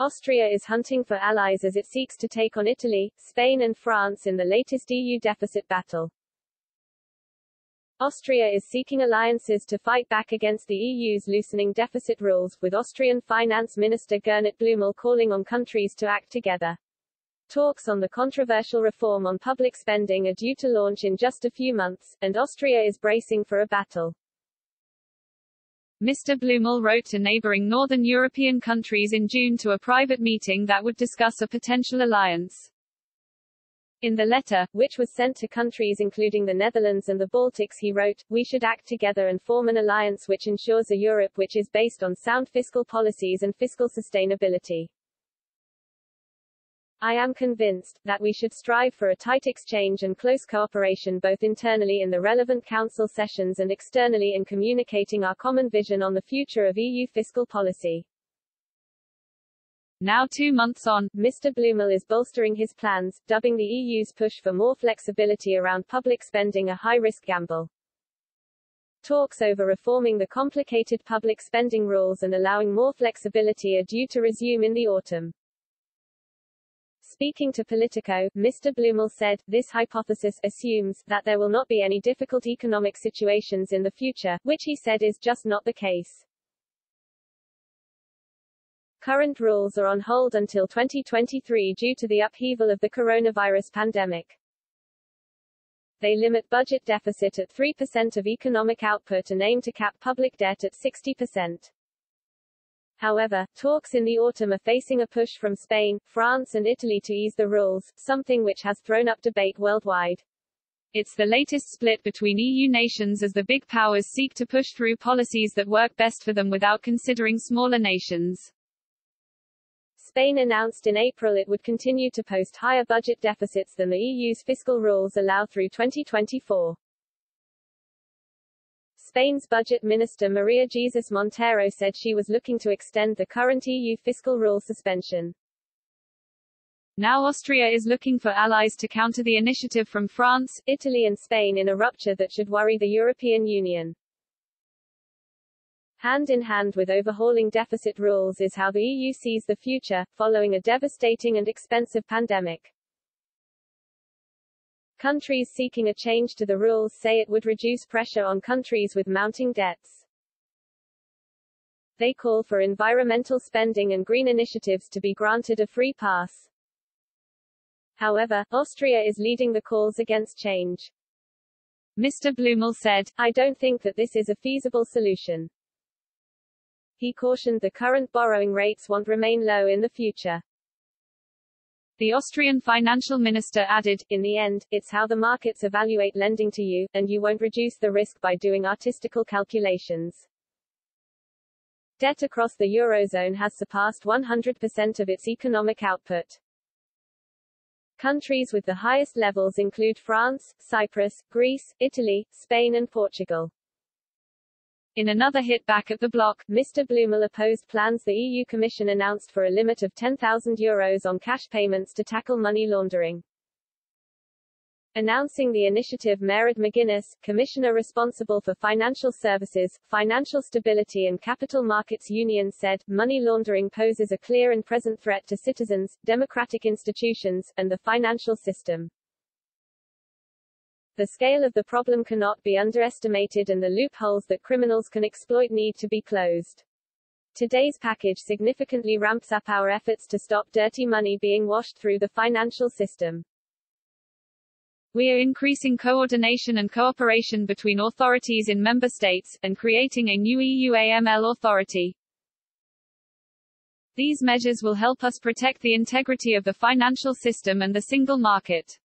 Austria is hunting for allies as it seeks to take on Italy, Spain and France in the latest EU deficit battle. Austria is seeking alliances to fight back against the EU's loosening deficit rules, with Austrian Finance Minister Gernot Blümel calling on countries to act together. Talks on the controversial reform on public spending are due to launch in just a few months, and Austria is bracing for a battle. Mr. Blümel wrote to neighboring northern European countries in June to a private meeting that would discuss a potential alliance. In the letter, which was sent to countries including the Netherlands and the Baltics, he wrote, "We should act together and form an alliance which ensures a Europe which is based on sound fiscal policies and fiscal sustainability. I am convinced that we should strive for a tight exchange and close cooperation both internally in the relevant council sessions and externally in communicating our common vision on the future of EU fiscal policy." Now 2 months on, Mr. Blümel is bolstering his plans, dubbing the EU's push for more flexibility around public spending a high-risk gamble. Talks over reforming the complicated public spending rules and allowing more flexibility are due to resume in the autumn. Speaking to Politico, Mr. Blümel said, "This hypothesis assumes that there will not be any difficult economic situations in the future, which he said is just not the case. Current rules are on hold until 2023 due to the upheaval of the coronavirus pandemic. They limit budget deficit at 3% of economic output and aim to cap public debt at 60%. However, talks in the autumn are facing a push from Spain, France and Italy to ease the rules, something which has thrown up debate worldwide. It's the latest split between EU nations as the big powers seek to push through policies that work best for them without considering smaller nations. Spain announced in April it would continue to post higher budget deficits than the EU's fiscal rules allow through 2024. Spain's budget minister María Jesús Montero said she was looking to extend the current EU fiscal rule suspension. Now Austria is looking for allies to counter the initiative from France, Italy and Spain in a rupture that should worry the European Union. Hand in hand with overhauling deficit rules is how the EU sees the future, following a devastating and expensive pandemic. Countries seeking a change to the rules say it would reduce pressure on countries with mounting debts. They call for environmental spending and green initiatives to be granted a free pass. However, Austria is leading the calls against change. Mr. Blümel said, "I don't think that this is a feasible solution." He cautioned the current borrowing rates won't remain low in the future. The Austrian financial minister added, "In the end, it's how the markets evaluate lending to you, and you won't reduce the risk by doing artistical calculations." Debt across the Eurozone has surpassed 100% of its economic output. Countries with the highest levels include France, Cyprus, Greece, Italy, Spain and Portugal. In another hit back at the bloc, Mr. Blümel opposed plans the EU Commission announced for a limit of €10,000 on cash payments to tackle money laundering. Announcing the initiative, Mairead McGuinness, Commissioner responsible for financial services, financial stability and capital markets union, said, "Money laundering poses a clear and present threat to citizens, democratic institutions, and the financial system. The scale of the problem cannot be underestimated and the loopholes that criminals can exploit need to be closed. Today's package significantly ramps up our efforts to stop dirty money being washed through the financial system. We are increasing coordination and cooperation between authorities in member states, and creating a new EU AML authority. These measures will help us protect the integrity of the financial system and the single market."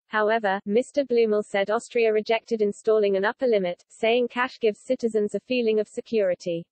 However, Mr. Blümel said Austria rejected installing an upper limit, saying cash gives citizens a feeling of security.